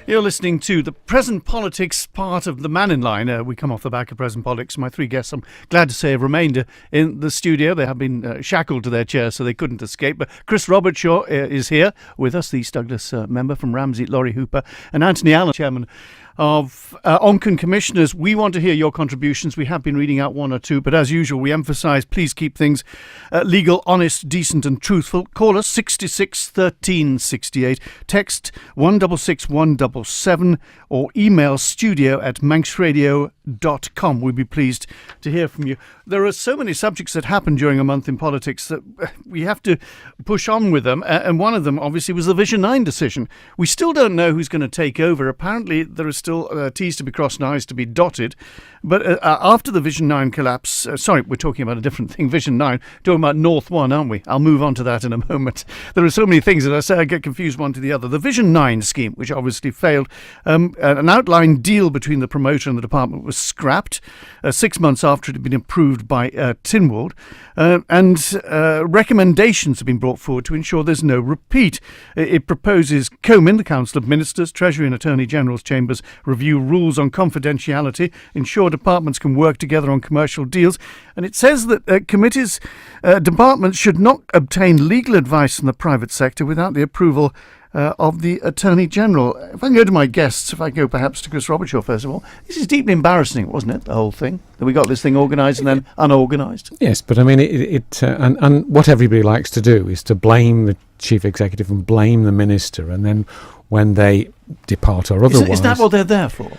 You're listening to the Present Politics part of the Mannin line. We come off the back of Present Politics. My three guests, I'm glad to say, have remained in the studio. They have been shackled to their chairs, so they couldn't escape. But Chris Robertshaw is here with us, the East Douglas member from Ramsey, Lawrie Hooper, and Anthony Allen, chairman of Onchan Commissioners. We want to hear your contributions. We have been reading out one or two, but as usual, we emphasise please keep things legal, honest, decent and truthful. Call us 66 13 68, text 166 177 or email studio@manxradio.com. We'd be pleased to hear from you. There are so many subjects that happen during a month in politics that we have to push on with them, and one of them obviously was the Vision 9 decision. We still don't know who's going to take over. Apparently there are still T's to be crossed and I's to be dotted, but after the Vision 9 collapse, sorry, we're talking about a different thing, Vision 9, talking about North 1, aren't we? I'll move on to that in a moment. There are so many things that I say I get confused one to the other. The Vision 9 scheme, which obviously failed, an outline deal between the promoter and the department was scrapped 6 months after it had been approved by Tynwald, and recommendations have been brought forward to ensure there's no repeat. It proposes Comin, the Council of Ministers, Treasury and Attorney General's chambers review rules on confidentiality, ensure departments can work together on commercial deals, and it says that committees, departments should not obtain legal advice from the private sector without the approval of the Attorney General. If I can go to my guests, if I go perhaps to Chris Robertshaw first of all, this is deeply embarrassing, wasn't it, the whole thing? That we got this thing organised and then unorganised? Yes, but I mean, and what everybody likes to do is to blame the chief executive and blame the minister, and then when they depart or otherwise... Is that what they're there for?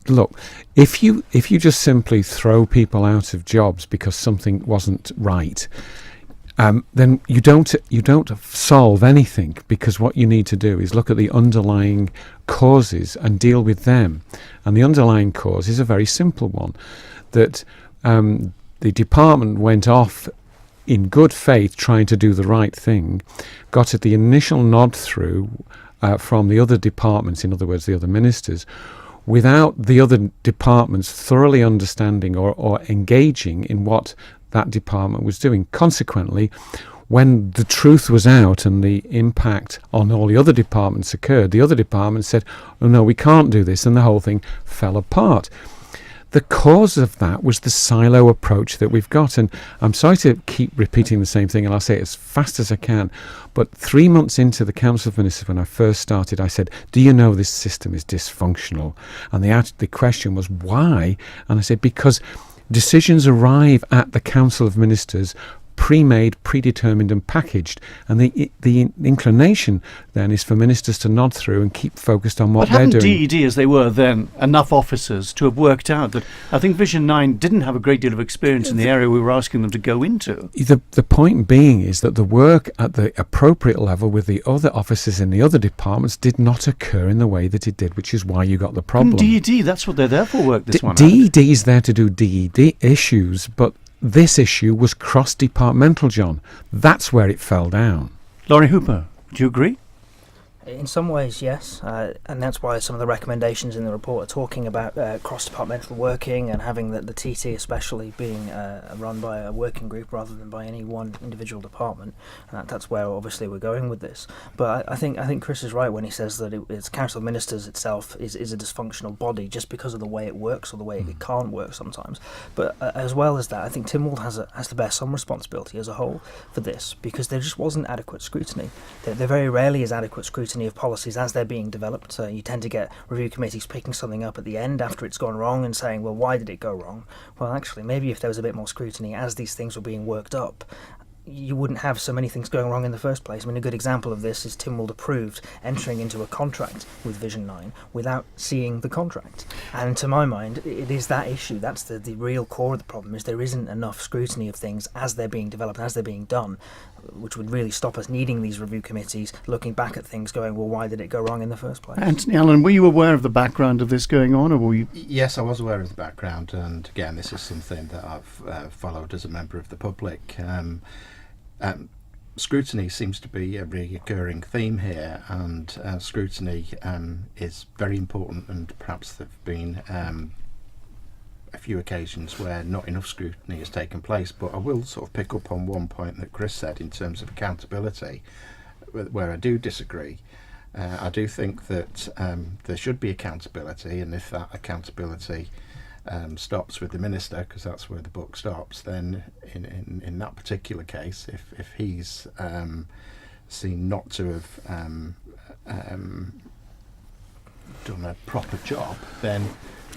Look, if you just simply throw people out of jobs because something wasn't right... then you don't solve anything, because what you need to do is look at the underlying causes and deal with them. And the underlying cause is a very simple one, that the department went off in good faith trying to do the right thing, got at the initial nod through from the other departments, in other words the other ministers, without the other departments thoroughly understanding or engaging in what that department was doing. Consequently, when the truth was out and the impact on all the other departments occurred, the other departments said, oh no, we can't do this, and the whole thing fell apart. The cause of that was the silo approach that we've got, and I'm sorry to keep repeating the same thing, and I'll say it as fast as I can, but 3 months into the Council of Ministers, when I first started, I said, do you know this system is dysfunctional? And the question was, why? And I said, because decisions arrive at the Council of Ministers pre-made, predetermined and packaged, and the inclination then is for ministers to nod through and keep focused on what they're doing. But haven't DED, as they were then, enough officers to have worked out that I think Vision 9 didn't have a great deal of experience in the area we were asking them to go into? The point being is that the work at the appropriate level with the other officers in the other departments did not occur in the way that it did, which is why you got the problem. DED, that's what they're there for, work this one out. DED is there to do DED issues, but this issue was cross-departmental, John. That's where it fell down. Lawrie Hooper, do you agree? In some ways, yes, and that's why some of the recommendations in the report are talking about cross-departmental working and having the TT especially being run by a working group rather than by any one individual department. And that's where obviously we're going with this. But I think Chris is right when he says that it's Council of Ministers itself is a dysfunctional body just because of the way it works or the way it can't work sometimes. But as well as that, I think Tynwald has to bear some responsibility as a whole for this, because there just wasn't adequate scrutiny. There very rarely is adequate scrutiny of policies as they're being developed. You tend to get review committees picking something up at the end after it's gone wrong and saying, well, why did it go wrong? Well, actually, maybe if there was a bit more scrutiny as these things were being worked up, you wouldn't have so many things going wrong in the first place. I mean, a good example of this is Tynwald approved entering into a contract with Vision 9 without seeing the contract. And to my mind, it is that issue. That's the real core of the problem, is there isn't enough scrutiny of things as they're being developed, as they're being done, which would really stop us needing these review committees, looking back at things going, well, why did it go wrong in the first place? Anthony Allen, were you aware of the background of this going on, or were you... Yes, I was aware of the background, and again, this is something that I've followed as a member of the public. Scrutiny seems to be a recurring theme here, and scrutiny is very important, and perhaps there have been a few occasions where not enough scrutiny has taken place. But I will sort of pick up on one point that Chris said in terms of accountability, where I do disagree. I do think that there should be accountability, and if that accountability stops with the minister, because that's where the book stops, then in that particular case, if he's seen not to have done a proper job, then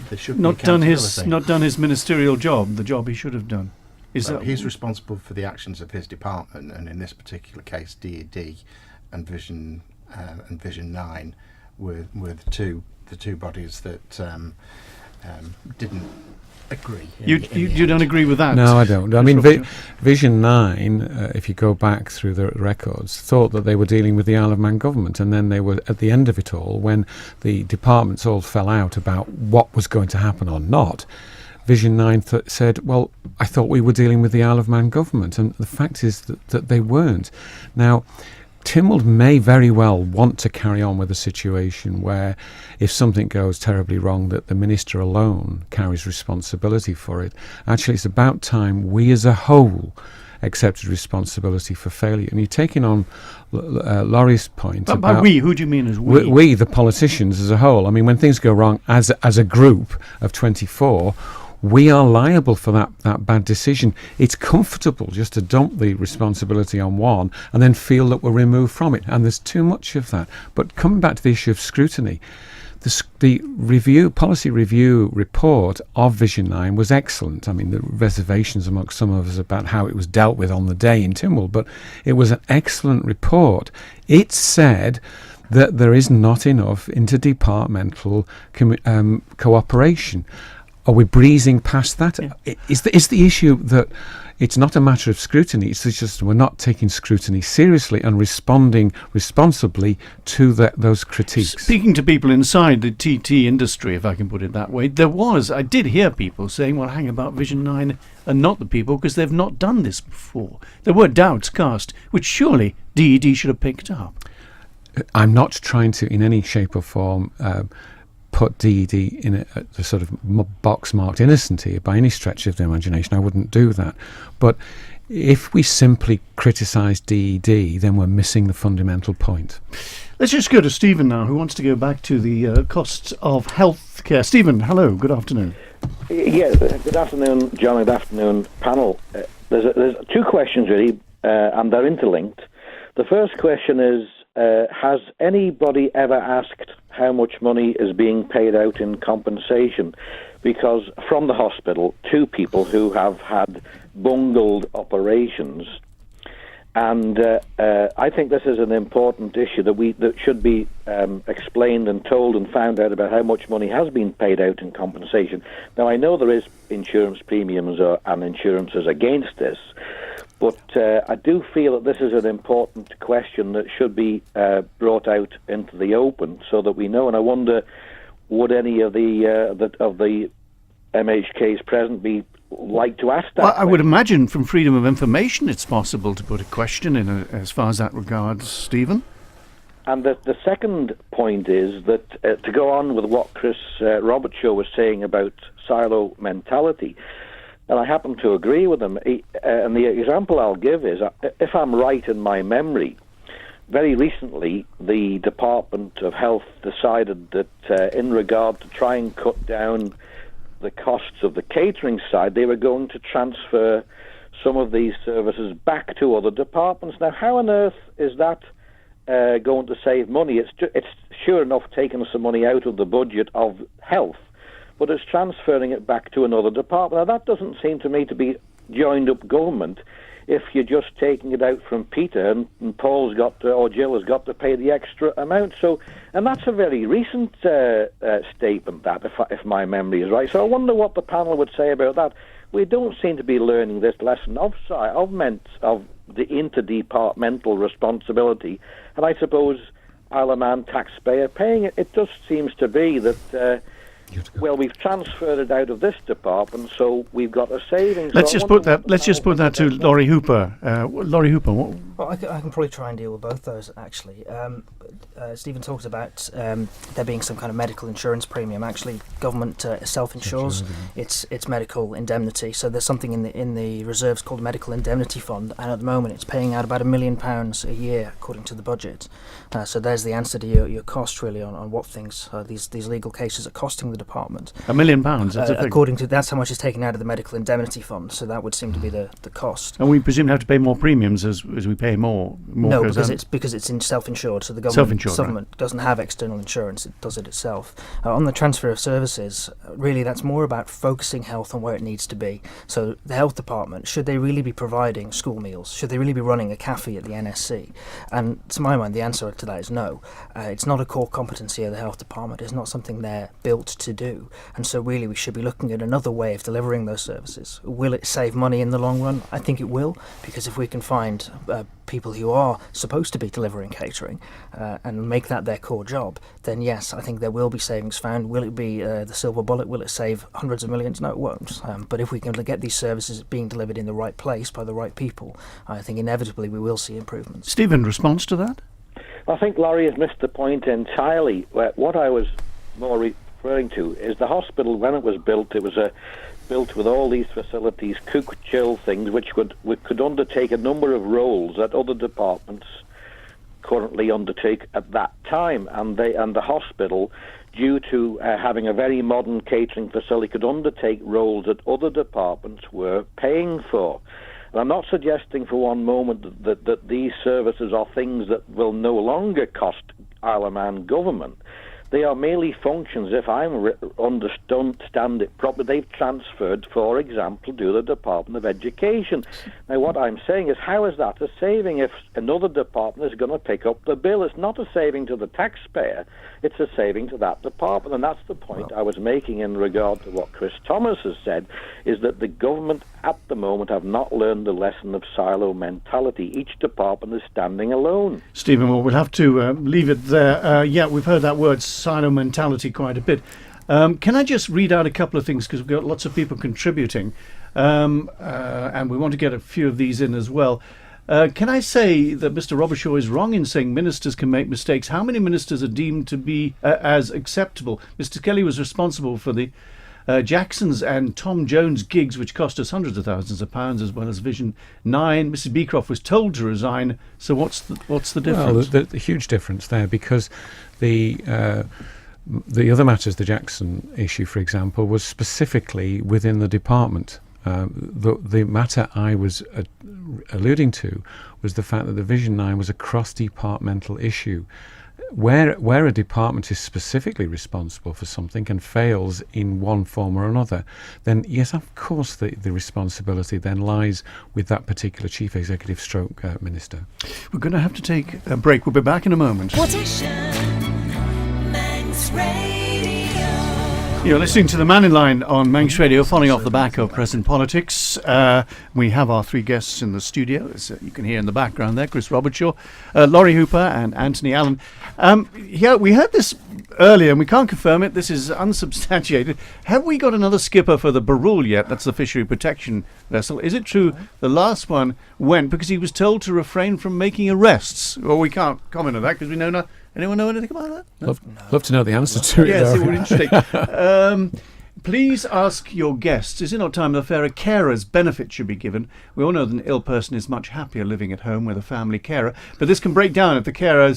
there should be accountability. Not done his ministerial job, the job he should have done. He's responsible for the actions of his department, and in this particular case, DED and Vision 9 were the two bodies that didn't agree. You don't agree with that? No, I don't. I mean, Vision 9, if you go back through the records, thought that they were dealing with the Isle of Man government, and then they were at the end of it all, when the departments all fell out about what was going to happen or not. Vision 9 said, well, I thought we were dealing with the Isle of Man government, and the fact is that they weren't. Now, Tynwald may very well want to carry on with a situation where if something goes terribly wrong, that the minister alone carries responsibility for it. Actually, it's about time we as a whole accepted responsibility for failure. And you're taking on Lawrie's point but about... by we, who do you mean as we? We, the politicians as a whole. I mean, when things go wrong as a group of 24... we are liable for that bad decision. It's comfortable just to dump the responsibility on one and then feel that we're removed from it. And there's too much of that. But coming back to the issue of scrutiny, the policy review report of Vision 9 was excellent. I mean, the reservations amongst some of us about how it was dealt with on the day in Tynwald, but it was an excellent report. It said that there is not enough interdepartmental cooperation. Are we breezing past that? Yeah. Is the issue that it's not a matter of scrutiny, it's just we're not taking scrutiny seriously and responding responsibly to those critiques? Speaking to people inside the TT industry, if I can put it that way, I did hear people saying, well, hang about Vision 9 and not the people, because they've not done this before. There were doubts cast, which surely DED should have picked up. I'm not trying to, in any shape or form, put DED in a sort of box marked innocent here by any stretch of the imagination. I wouldn't do that. But if we simply criticise DED, then we're missing the fundamental point. Let's just go to Stephen now, who wants to go back to the costs of healthcare. Stephen, hello, good afternoon. Yeah, good afternoon, John, good afternoon, panel. There's two questions, really, and they're interlinked. The first question is, has anybody ever asked how much money is being paid out in compensation? Because from the hospital, two people who have had bungled operations, and I think this is an important issue that should be explained and told and found out about how much money has been paid out in compensation. Now, I know there is insurance premiums and insurances against this, but I do feel that this is an important question that should be brought out into the open so that we know. And I wonder, would any of the MHKs present be like to ask that? Well, I would imagine from freedom of information it's possible to put a question in as far as that regards, Stephen. And the second point is that to go on with what Chris Robertshaw was saying about silo mentality, and I happen to agree with him. And the example I'll give is, if I'm right in my memory, very recently the Department of Health decided that in regard to try and cut down the costs of the catering side, they were going to transfer some of these services back to other departments. Now, how on earth is that going to save money? It's sure enough taking some money out of the budget of health, but it's transferring it back to another department. Now, that doesn't seem to me to be joined-up government if you're just taking it out from Peter and Paul's got to, or Jill has got to pay the extra amount. So, and that's a very recent statement, that, if my memory is right. So I wonder what the panel would say about that. We don't seem to be learning this lesson of the interdepartmental responsibility, and I suppose Isle of Man taxpayer paying it. It just seems to be that... well, we've transferred it out of this department, so we've got a savings. Let's just put that to Lawrie Hooper. Lawrie Hooper, Well, I can probably try and deal with both those, actually. Stephen talked about there being some kind of medical insurance premium. Actually, government self-insures its medical indemnity. So there's something in the reserves called Medical Indemnity Fund, and at the moment it's paying out about £1 million a year, according to the budget. So there's the answer to your cost, really, on what things these legal cases are costing the department. £1 million, that's a figure. According to that's how much is taken out of the Medical Indemnity Fund. So that would seem to be the cost. And we presume to have to pay more premiums as we pay more. No, goes because on. it's in self-insured, so the Self-insured, government doesn't have external insurance; it does it itself. On the transfer of services, really, that's more about focusing health on where it needs to be. So the health department, should they really be providing school meals? Should they really be running a cafe at the NSC? And to my mind, the answer to that is no. It's not a core competency of the health department. It's not something they're built to do. And so really, we should be looking at another way of delivering those services. Will it save money in the long run? I think it will, because if we can find people who are supposed to be delivering catering and make that their core job, then yes, I think there will be savings found. Will it be the silver bullet? Will it save hundreds of millions? No, it won't. But if we can get these services being delivered in the right place by the right people, I think inevitably we will see improvements. Stephen, response to that? I think Lawrie has missed the point entirely. What I was more referring to is the hospital, when it was built built with all these facilities, cook, chill things, which could undertake a number of roles that other departments currently undertake at that time, and the hospital, due to having a very modern catering facility, could undertake roles that other departments were paying for. And I'm not suggesting for one moment that these services are things that will no longer cost Isle of Man government. They are merely functions, if I understand it properly, they've transferred, for example, to the Department of Education. Now, what I'm saying is, how is that a saving if another department is going to pick up the bill? It's not a saving to the taxpayer, it's a saving to that department. And that's the point I was making in regard to what Chris Thomas has said, is that the government at the moment have not learned the lesson of silo mentality. Each department is standing alone. Stephen, well, we'll have to leave it there. Yeah, we've heard that word, silo mentality, quite a bit. Can I just read out a couple of things, because we've got lots of people contributing, and we want to get a few of these in as well. Can I say that Mr. Robertshaw is wrong in saying ministers can make mistakes? How many ministers are deemed to be as acceptable? Mr. Kelly was responsible for the Jackson's and Tom Jones gigs, which cost us hundreds of thousands of pounds, as well as Vision 9. Mrs. Beecroft was told to resign. So what's the difference? Well, the huge difference there, because the other matters, the Jackson issue, for example, was specifically within the department. The matter I was alluding to was the fact that the Vision 9 was a cross-departmental issue. Where a department is specifically responsible for something and fails in one form or another, then yes, of course the responsibility then lies with that particular chief executive stroke minister. We're going to have to take a break. We'll be back in a moment. You're listening to the Mannin line on Manx Radio, following off the back of Present Politics. We have our three guests in the studio, as you can hear in the background there, Chris Robertshaw, Lawrie Hooper and Anthony Allen. Yeah, we heard this earlier and we can't confirm it. This is unsubstantiated. Have we got another skipper for the Barul yet? That's the fishery protection vessel. Is it true the last one went because he was told to refrain from making arrests? Well, we can't comment on that because we know not. Anyone know anything about that? No? Love to know the answer to it. Yes, it would be interesting. Please ask your guests, is it not time that a fairer carer's benefit should be given? We all know that an ill person is much happier living at home with a family carer, but this can break down if the carer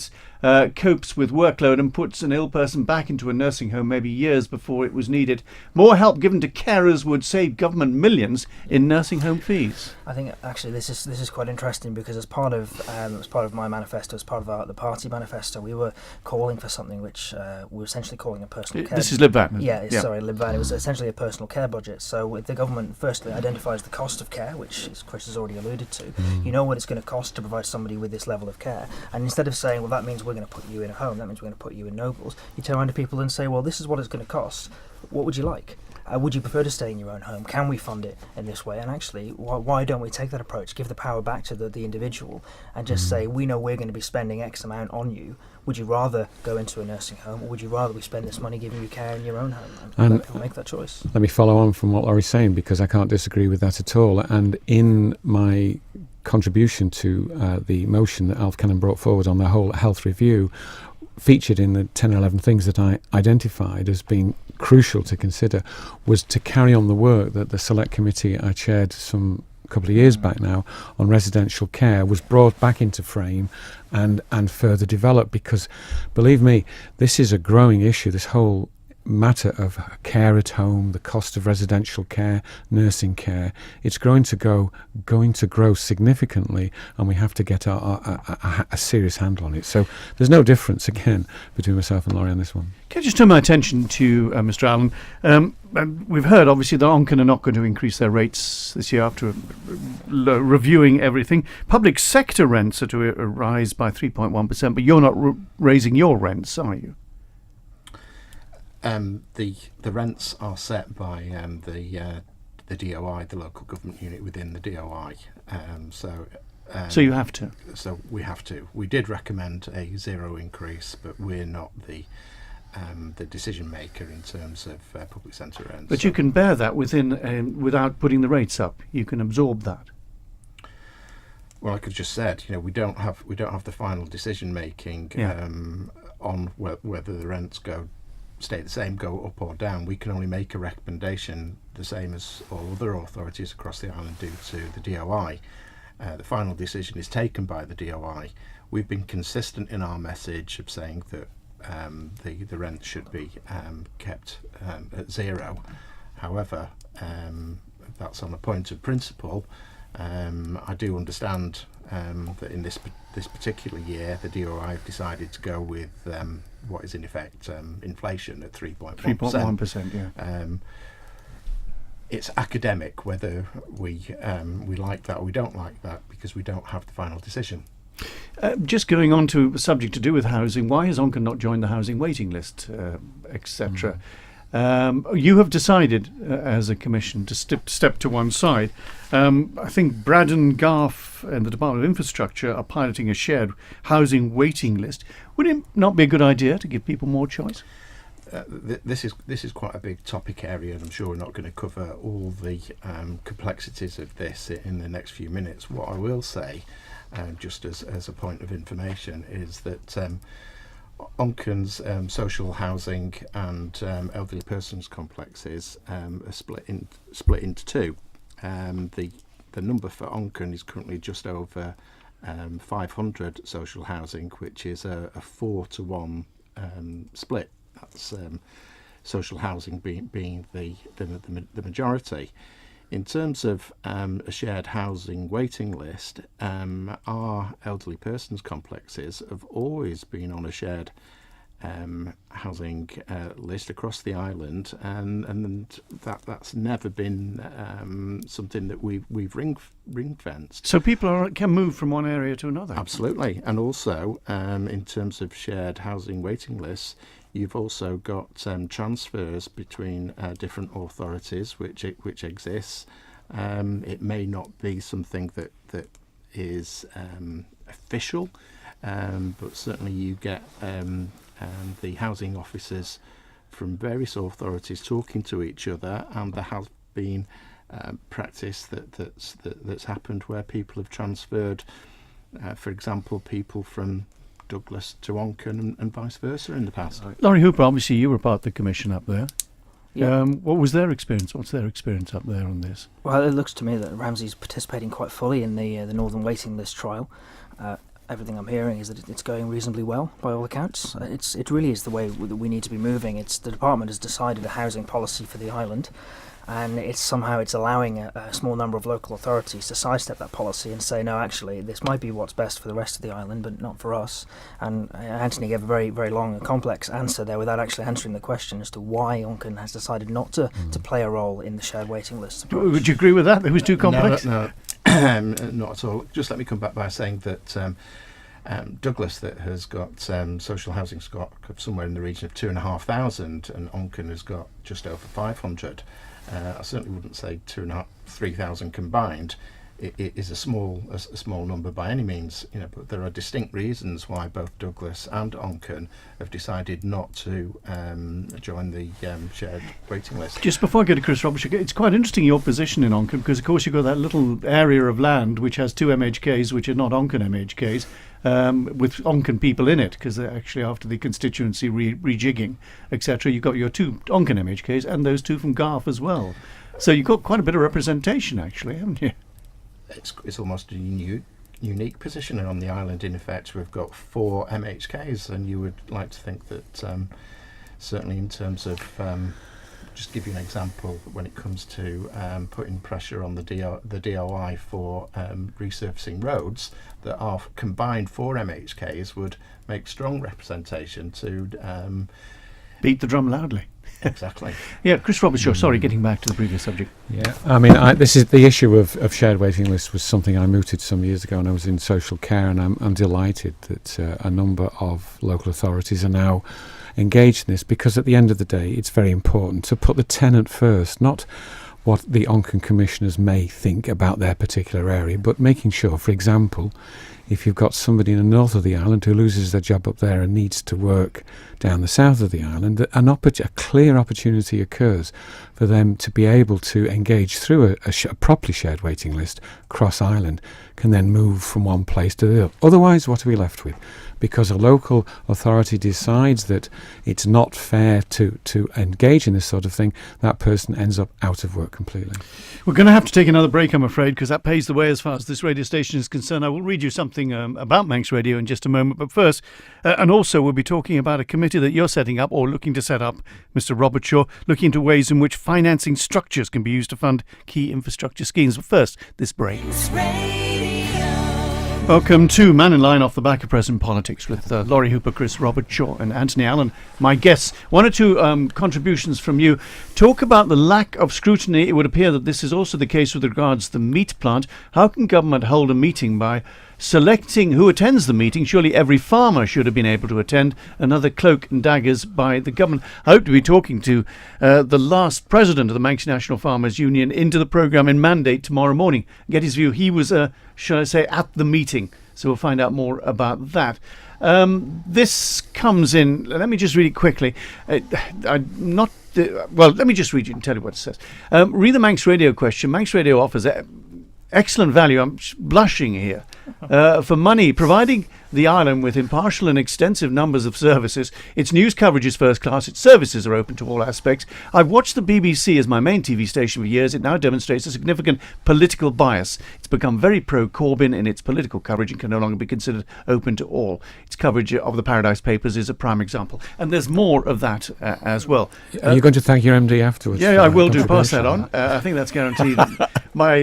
copes with workload and puts an ill person back into a nursing home maybe years before it was needed. More help given to carers would save government millions in nursing home fees. I think actually this is quite interesting, because as part of my manifesto, as part of the party manifesto, we were calling for something which we were essentially calling a personal care. This is LibVan. Sorry, LibVan. It was essentially a personal care budget. So if the government firstly identifies the cost of care, which Chris has already alluded to, you know what it's going to cost to provide somebody with this level of care, and instead of saying, well, that means we're going to put you in a home, that means we're going to put you in Nobles, you turn around to people and say, well, this is what it's going to cost. What would you like? Would you prefer to stay in your own home? Can we fund it in this way? And actually, why don't we take that approach, give the power back to the individual, and just say, we know we're going to be spending X amount on you. Would you rather go into a nursing home, or would you rather we spend this money giving you care in your own home? And people make that choice. Let me follow on from what Laurie's saying, because I can't disagree with that at all. And in my contribution to the motion that Alf Cannon brought forward on the whole health review, featured in the 10 or 11 things that I identified as being crucial to consider, was to carry on the work that the select committee I chaired some couple of years back now on residential care was brought back into frame and further developed, because believe me, this is a growing issue, this whole matter of care at home, the cost of residential care, nursing care. It's going to grow significantly, and we have to get a serious handle on it. So there's no difference again between myself and Lawrie on this one. Can I just turn my attention to Mr. Allen? And we've heard obviously that Onchan are not going to increase their rates this year after reviewing everything. Public sector rents are to rise by 3.1%, but you're not raising your rents, are you? The rents are set by the DOI, the local government unit within the DOI. So you have to. So we have to. We did recommend a zero increase, but we're not the decision maker in terms of public centre rents. But you can bear that without putting the rates up. You can absorb that. Well, like I've just said, we don't have the final decision making on whether the rents stay the same, go up or down. We can only make a recommendation, the same as all other authorities across the island do, to the DOI. The final decision is taken by the DOI. We've been consistent in our message of saying that the rent should be kept at zero. However, that's on a point of principle. I do understand that in this particular year, the DOI have decided to go with what is in effect inflation at 3.1%. 3.1%, yeah. It's academic whether we like that or we don't like that, because we don't have the final decision. Just going on to a subject to do with housing, why has Onchan not joined the housing waiting list, etc.? You have decided as a commission to step to one side. I think Braddon, Garth and the Department of Infrastructure are piloting a shared housing waiting list. Would it not be a good idea to give people more choice? This is quite a big topic area, and I'm sure we're not going to cover all the complexities of this in the next few minutes. What I will say, just as a point of information, is that Onchan's social housing and elderly persons complexes are split into two. The number for Onchan is currently just over 500 social housing, which is a 4-to-1 split. That's social housing being the majority. In terms of a shared housing waiting list, our elderly persons complexes have always been on a shared housing list across the island, and that's never been something that we've ring-fenced. So people can move from one area to another? Absolutely. And also, in terms of shared housing waiting lists, you've also got transfers between different authorities, which exists. It may not be something that is official, but certainly you get the housing officers from various authorities talking to each other, and there has been practice that's happened where people have transferred, for example, people from Douglas to Onchan and vice versa in the past. Lawrie Hooper, obviously you were part of the commission up there. Yeah. What was their experience? What's their experience up there on this? Well, it looks to me that Ramsey's participating quite fully in the Northern Waiting List trial. Everything I'm hearing is that it's going reasonably well, by all accounts. It really is the way that we need to be moving. The department has decided a housing policy for the island, and it's allowing a small number of local authorities to sidestep that policy and say, no, actually, this might be what's best for the rest of the island, but not for us. And Anthony gave a very, very long and complex answer there without actually answering the question as to why Onchan has decided not to play a role in the shared waiting list approach. Would you agree with that? It was too complex? No, not at all. Just let me come back by saying that Douglas, that has got social housing stock of somewhere in the region of 2,500, and Onchan has got just over 500. I certainly wouldn't say 2,500, 3,000 combined it is a small number by any means, but there are distinct reasons why both Douglas and Onchan have decided not to join the shared waiting list. Just before I go to Chris Robertshaw, it's quite interesting your position in Onchan, because of course you've got that little area of land which has two MHKs which are not Onchan MHKs, with Onchan people in it, because actually after the constituency rejigging, etc., you've got your two Onchan MHKs and those two from Garth as well. So you've got quite a bit of representation, actually, haven't you? It's almost a unique position on the island. In effect, we've got 4 MHKs, and you would like to think that certainly in terms of, just give you an example, when it comes to putting pressure on the DOI for resurfacing roads, that our combined 4 MHKs would make strong representation to beat the drum loudly. Exactly. Yeah, Chris Robertshaw, sorry, getting back to the previous subject. Yeah, I mean, this is the issue of shared waiting lists was something I mooted some years ago, and I was in social care, and I'm delighted that a number of local authorities are now engaged in this, because at the end of the day, it's very important to put the tenant first, not what the Onchan commissioners may think about their particular area, but making sure, for example, if you've got somebody in the north of the island who loses their job up there and needs to work down the south of the island, a clear opportunity occurs for them to be able to engage through a properly shared waiting list across island, can then move from one place to the other. Otherwise, what are we left with? Because a local authority decides that it's not fair to engage in this sort of thing, that person ends up out of work completely. We're going to have to take another break, I'm afraid, because that paves the way as far as this radio station is concerned. I will read you something about Manx Radio in just a moment. But first, and also we'll be talking about a committee that you're setting up, or looking to set up, Mr. Robertshaw, looking into ways in which financing structures can be used to fund key infrastructure schemes. But first, this break. Welcome to Man in Line off the back of present politics with Lawrie Hooper, Chris Robertshaw and Anthony Allen, my guests. One or two contributions from you. Talk about the lack of scrutiny. It would appear that this is also the case with regards to the meat plant. How can government hold a meeting by selecting who attends the meeting? Surely every farmer should have been able to attend. Another cloak and daggers by the government. I hope to be talking to the last president of the Manx National Farmers Union into the programme in Mandate tomorrow morning. Get his view. He was, shall I say, at the meeting. So we'll find out more about that. This comes in, let me just read it quickly. Let me just read it and tell you what it says. Read the Manx Radio question. Manx Radio offers excellent value. I'm blushing here. For money, providing the island with impartial and extensive numbers of services. Its news coverage is first class. Its services are open to all aspects. I've watched the BBC as my main TV station for years. It now demonstrates a significant political bias. It's become very pro-Corbyn in its political coverage and can no longer be considered open to all. Its coverage of the Paradise Papers is a prime example. And there's more of that as well. Are you going to thank your MD afterwards? Yeah, I will do. Pass that on. I think that's guaranteed my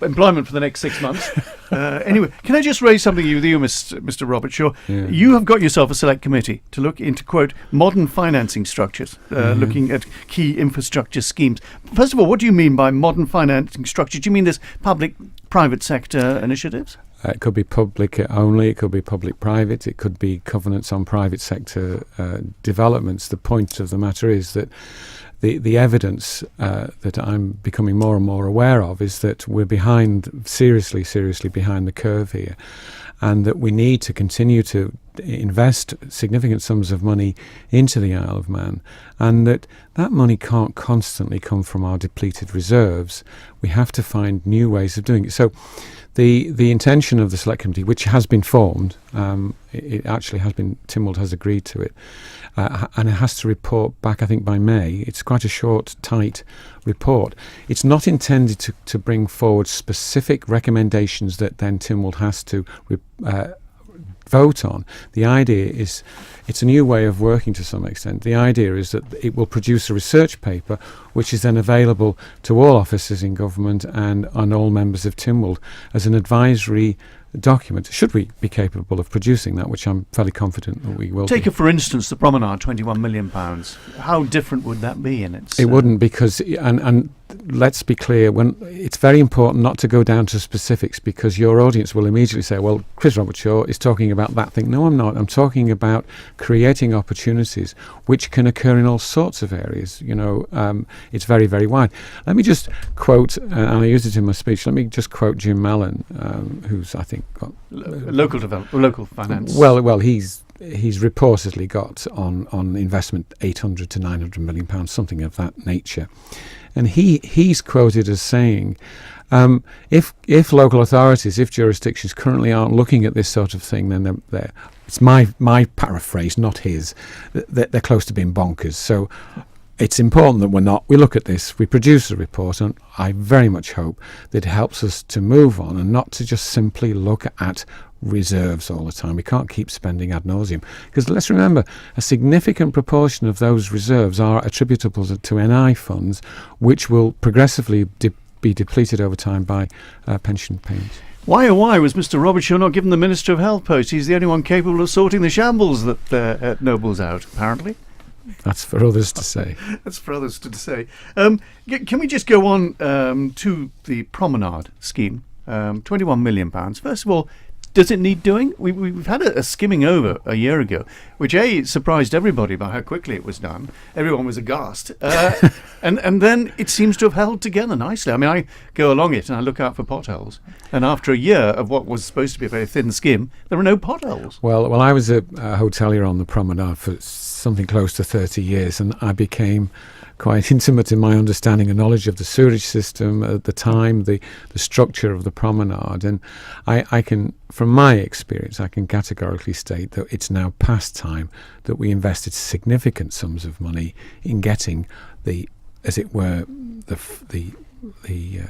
employment for the next 6 months. Anyway, can I just raise something with you, Mr. Robertshaw? Yeah. You have got yourself a select committee to look into, quote, modern financing structures, looking at key infrastructure schemes. First of all, what do you mean by modern financing structure? Do you mean there's public-private sector initiatives? It could be public only, it could be public-private, it could be covenants on private sector developments. The point of the matter is that the evidence that I'm becoming more and more aware of is that we're seriously behind the curve here, and that we need to continue to invest significant sums of money into the Isle of Man, and that money can't constantly come from our depleted reserves. We have to find new ways of doing it. So the intention of the Select Committee, which has been formed, it actually has been, Tynwald has agreed to it, and it has to report back, I think, by May. It's quite a short, tight report. It's not intended to bring forward specific recommendations that then Tynwald has to vote on. The idea is, it's a new way of working to some extent. The idea is that it will produce a research paper which is then available to all officers in government and all members of Tynwald as an advisory document, should we be capable of producing that, which I'm fairly confident that we will. Take it, for instance, the promenade, £21 million. How different would that be in its... It wouldn't, because, and let's be clear, when it's very important not to go down to specifics, because your audience will immediately say, well, Chris Robertshaw is talking about that thing. No, I'm not. I'm talking about creating opportunities which can occur in all sorts of areas. It's very, very wide. Let me just quote, and I used it in my speech, let me just quote Jim Mannin, who's, I think, got local finance. Well, he's reportedly got on investment 800 to 900 million pounds, something of that nature. And he's quoted as saying, if local authorities, if jurisdictions currently aren't looking at this sort of thing, then they're it's my paraphrase, not his, they're close to being bonkers. So it's important that we look at this, we produce a report, and I very much hope that it helps us to move on and not to just simply look at reserves all the time. We can't keep spending ad nauseum, because let's remember, a significant proportion of those reserves are attributable to NI funds, which will progressively be depleted over time by pension payments. Why was Mr. Robertshaw not given the Minister of Health post? He's the only one capable of sorting the shambles that Noble's out, apparently. That's for others to say. That's for others to say. Can we just go on to the promenade scheme? £21 million. First of all, does it need doing? We've had a skimming over a year ago, which surprised everybody by how quickly it was done. Everyone was aghast. And then it seems to have held together nicely. I mean, I go along it and I look out for potholes. And after a year of what was supposed to be a very thin skim, there are no potholes. Well, I was a hotelier on the promenade for something close to 30 years, and I became quite intimate in my understanding and knowledge of the sewerage system at the time, the structure of the promenade. And I can, from my experience, I can categorically state that it's now past time that we invested significant sums of money in getting the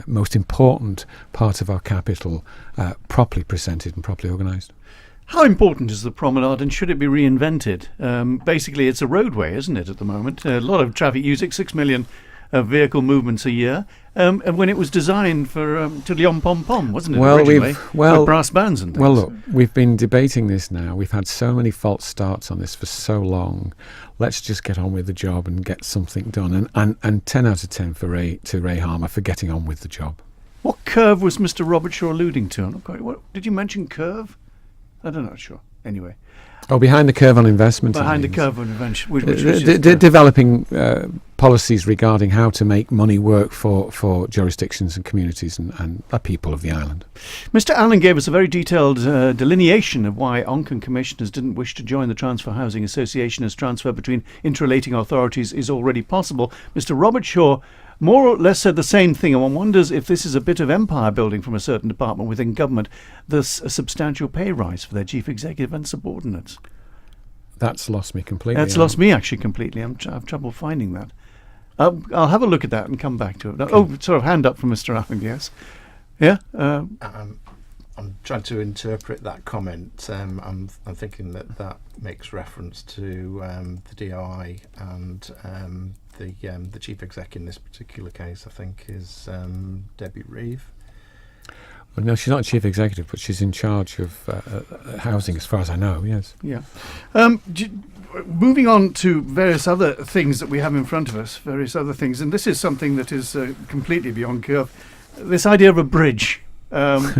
most important part of our capital properly presented and properly organised. How important is the promenade, and should it be reinvented? Basically, it's a roadway, isn't it, at the moment? A lot of traffic using, 6 million vehicle movements a year. And when it was designed for to Lyon Pom Pom, wasn't it, originally? With brass bands and things. Well, look, we've been debating this now. We've had so many false starts on this for so long. Let's just get on with the job and get something done. And 10 out of 10 to Ray Harmer for getting on with the job. What curve was Mr. Robertshaw alluding to? What, did you mention curve? I'm not sure. Anyway. Oh, behind the curve on investment. Behind the curve on investment. Developing policies regarding how to make money work for jurisdictions and communities and people of the island. Mr. Allen gave us a very detailed delineation of why Onchan commissioners didn't wish to join the Transfer Housing Association, as transfer between interrelating authorities is already possible. Mr. Robertshaw more or less said the same thing, and one wonders if this is a bit of empire building from a certain department within government, thus a substantial pay rise for their chief executive and subordinates. That's lost me completely. That's lost me actually completely. I have trouble finding that. I'll have a look at that and come back to it. Okay. Oh, sort of hand up from Mr. Allen, yes. Yeah? I'm trying to interpret that comment. I'm thinking that makes reference to the DOI and the chief exec in this particular case, I think, is Debbie Reeve. Well, no, she's not chief executive, but she's in charge of housing, as far as I know. Yes. Yeah. Moving on to various other things that we have in front of us, various other things, and this is something that is completely beyond curve. This idea of a bridge.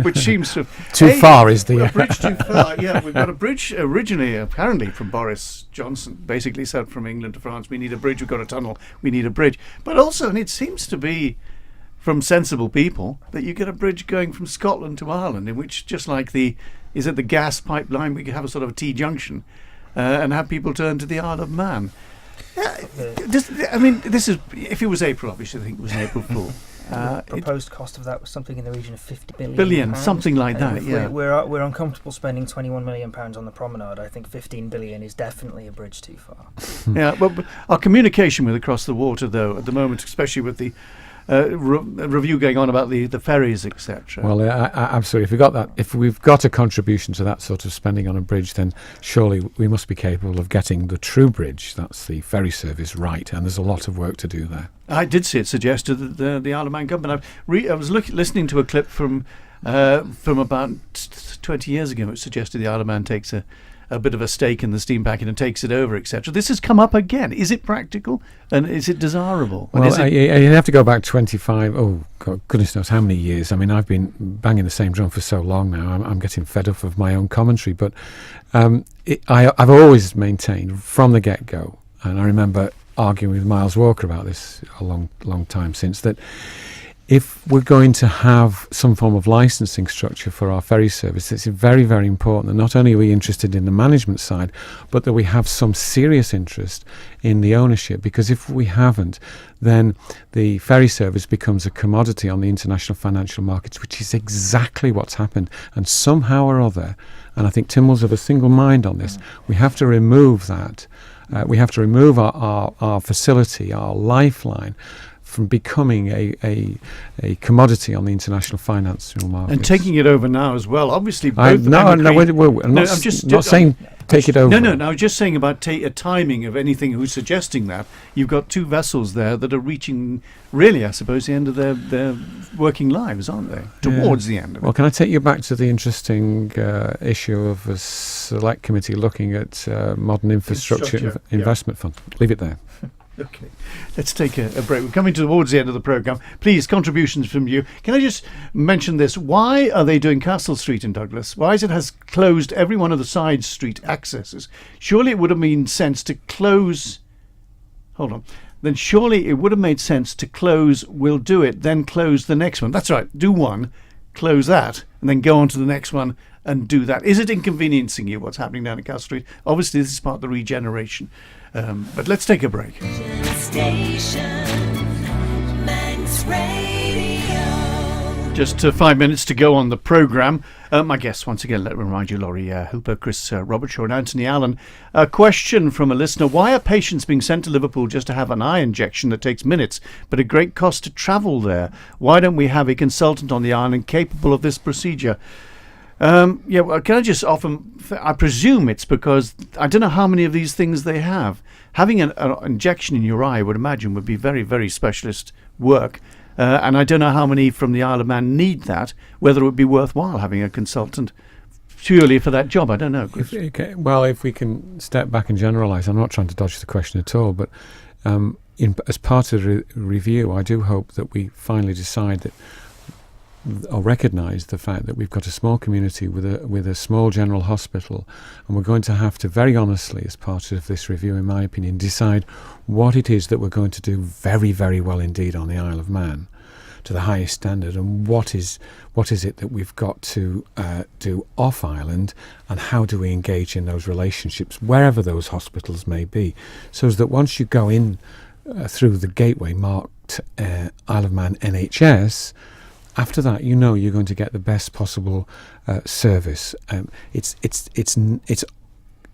Which seems to too far is the a bridge too far. Yeah, we've got a bridge originally apparently from Boris Johnson, basically said from England to France, we need a bridge, we've got a tunnel, we need a bridge. But also, and it seems to be from sensible people, that you get a bridge going from Scotland to Ireland, in which, just like the gas pipeline, we could have a sort of a T-junction and have people turn to the Isle of Man. This is, if it was April, obviously I think it was an April Fool. The proposed cost of that was something in the region of £50 billion, something like that. Yeah, we're uncomfortable spending £21 million on the promenade. I think £15 billion is definitely a bridge too far. Yeah, well, our communication with Across the Water, though, at the moment, especially with the review going on about the ferries, etc. Well, absolutely. If we've got a contribution to that sort of spending on a bridge, then surely we must be capable of getting the true bridge, that's the ferry service, right. And there's a lot of work to do there. I did see it suggested that the Isle of Man government. I was listening to a clip from about 20 years ago, which suggested the Isle of Man takes a a bit of a stake in the steam packet and takes it over, etc. This has come up again. Is it practical and is it desirable? And Well, you have to go back 25, oh, God, goodness knows how many years. I mean, I've been banging the same drum for so long now, I'm getting fed up of my own commentary. But I've always maintained from the get-go, and I remember arguing with Miles Walker about this a long time since, that if we're going to have some form of licensing structure for our ferry service, it's very, very important that not only are we interested in the management side, but that we have some serious interest in the ownership, because if we haven't, then the ferry service becomes a commodity on the international financial markets, which is exactly what's happened. And somehow or other, and I think Tynwald's of a single mind on this, we have to remove that. We have to remove our facility, our lifeline, from becoming a commodity on the international financial market. And taking it over now as well. Obviously, both I'm not saying take it over. No, I was just saying about a timing of anything who's suggesting that. You've got two vessels there that are reaching, really, I suppose, the end of their working lives, aren't they? Towards the end of it. Well, can I take you back to the interesting issue of a select committee looking at modern infrastructure investment fund? Leave it there. Okay, let's take a break. We're coming towards the end of the programme. Please, contributions from you. Can I just mention this? Why are they doing Castle Street in Douglas? Why is it has closed every one of the side street accesses? Surely it would have made sense to close... Hold on. Then surely it would have made sense to close, we'll do it, then close the next one. That's right, do one, close that, and then go on to the next one and do that. Is it inconveniencing you what's happening down at Castle Street? Obviously, this is part of the regeneration. But let's take a break. Just 5 minutes to go on the programme. My guests, once again, let me remind you, Lawrie Hooper, Chris Robertshaw and Anthony Allen. A question from a listener. Why are patients being sent to Liverpool just to have an eye injection that takes minutes, but a great cost to travel there? Why don't we have a consultant on the island capable of this procedure? Can I just offer... I presume it's because I don't know how many of these things they have. Having an injection in your eye, I would imagine, would be very, very specialist work. And I don't know how many from the Isle of Man need that, whether it would be worthwhile having a consultant purely for that job. I don't know. If we can step back and generalise, I'm not trying to dodge the question at all, but as part of the review, I do hope that we finally decide that, or recognise the fact that we've got a small community with a small general hospital, and we're going to have to very honestly, as part of this review, in my opinion, decide what it is that we're going to do very, very well indeed on the Isle of Man to the highest standard, and what is it that we've got to do off island, and how do we engage in those relationships wherever those hospitals may be, so as that once you go in through the gateway marked Isle of Man NHS, after that, you're going to get the best possible service. It's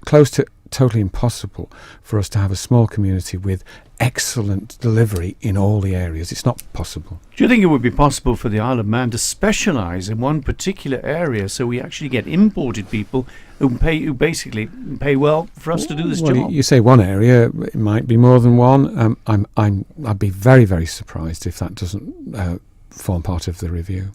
close to totally impossible for us to have a small community with excellent delivery in all the areas. It's not possible. Do you think it would be possible for the Isle of Man to specialise in one particular area, so we actually get imported people who basically pay well for us to do this job? You say one area, it might be more than one. I'd be very, very surprised if that doesn't form part of the review.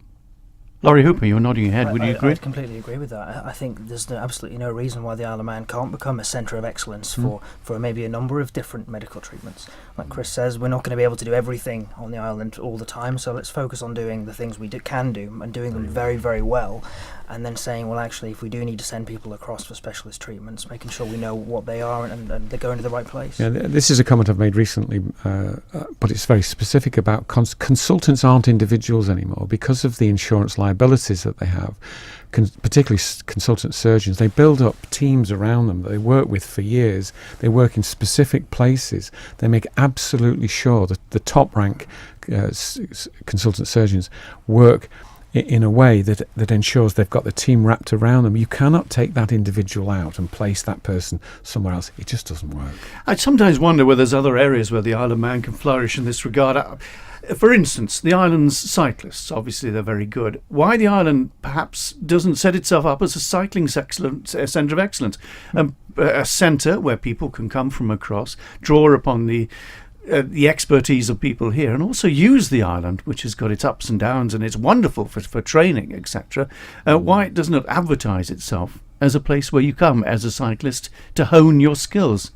Lawrie Hooper, you're nodding your head. Would you agree? I completely agree with that. I think there's absolutely no reason why the Isle of Man can't become a centre of excellence for maybe a number of different medical treatments. Like Chris says, we're not going to be able to do everything on the island all the time, so let's focus on doing the things we can do and doing them very, very well, and then saying, well, actually, if we do need to send people across for specialist treatments, making sure we know what they are and they're going to the right place. Yeah, this is a comment I've made recently, but it's very specific about consultants aren't individuals anymore because of the insurance liabilities that they have. Particularly consultant surgeons, they build up teams around them that they work with for years. They work in specific places. They make absolutely sure that the top rank consultant surgeons work in a way that ensures they've got the team wrapped around them. You cannot take that individual out and place that person somewhere else. It just doesn't work. I sometimes wonder whether there's other areas where the Isle of Man can flourish in this regard. For instance, the island's cyclists, obviously they're very good. Why the island perhaps doesn't set itself up as a cycling centre of excellence, a centre where people can come from across, draw upon the expertise of people here, and also use the island, which has got its ups and downs, and it's wonderful for training, etc. Why doesn't it advertise itself as a place where you come as a cyclist to hone your skills.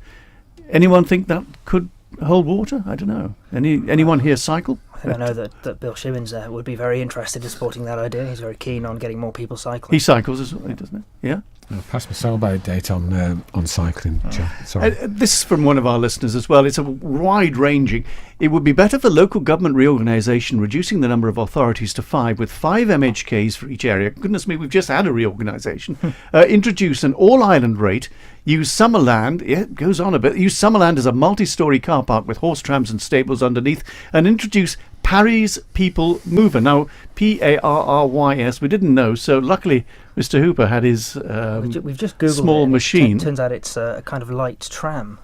Anyone think that could hold water? I don't know. Anyone here cycle? I know that Bill Shibbins would be very interested in supporting that idea. He's very keen on getting more people cycling. He cycles as well, doesn't he? Yeah. I'll pass my sell-by date on cycling, Joe. Sorry. This is from one of our listeners as well. It's a wide-ranging. It would be better for local government reorganisation, reducing the number of authorities to 5, with 5 MHKs for each area. Goodness me, we've just had a reorganisation. Introduce an all-island rate. Use Summerland, it goes on a bit, use Summerland as a multi-storey car park with horse trams and stables underneath, and introduce Parry's People Mover. Now, Parrys, we didn't know, so luckily Mr. Hooper had his we've just Googled small it. machine. Turns out it's a kind of light tram,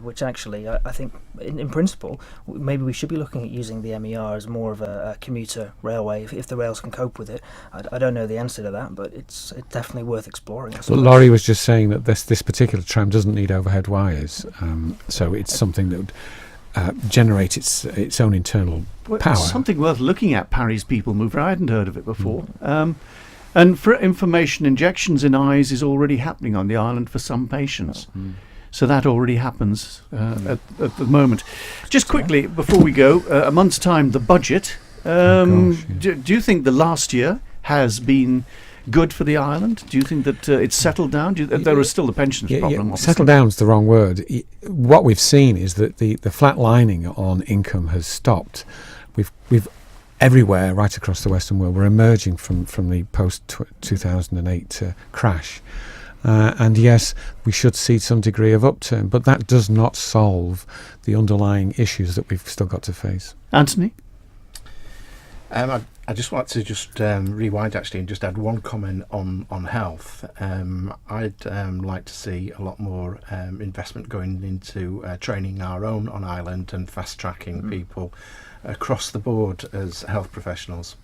which actually I think in principle maybe we should be looking at using the MER as more of a commuter railway if the rails can cope with it. I don't know the answer to that, but it's definitely worth exploring. But Lawrie was just saying that this particular tram doesn't need overhead wires, so it's something that would generate its own internal power. Something worth looking at, Parry's People Mover. I hadn't heard of it before. And for information, injections in eyes is already happening on the island for some patients. So that already happens at the moment. Just quickly, before we go, a month's time, the budget. Do you think the last year has been good for the island? Do you think that it's settled down? There is still the pensions problem. Settled down's the wrong word. What we've seen is that the flat lining on income has stopped. We've everywhere right across the Western world, we're emerging from the post-2008 crash. And yes, we should see some degree of upturn, but that does not solve the underlying issues that we've still got to face. Anthony? I just want to rewind actually and just add one comment on health. I'd like to see a lot more investment going into training our own on island and fast-tracking people across the board as health professionals.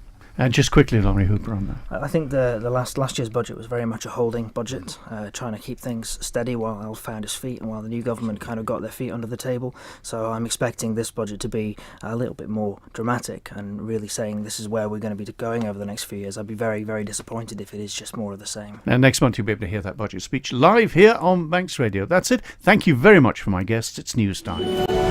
Just quickly, Lawrie Hooper, on that. I think the last year's budget was very much a holding budget, trying to keep things steady while Al found his feet and while the new government kind of got their feet under the table. So I'm expecting this budget to be a little bit more dramatic and really saying this is where we're going to be going over the next few years. I'd be very, very disappointed if it is just more of the same. And next month you'll be able to hear that budget speech live here on Banks Radio. That's it. Thank you very much for my guests. It's news time.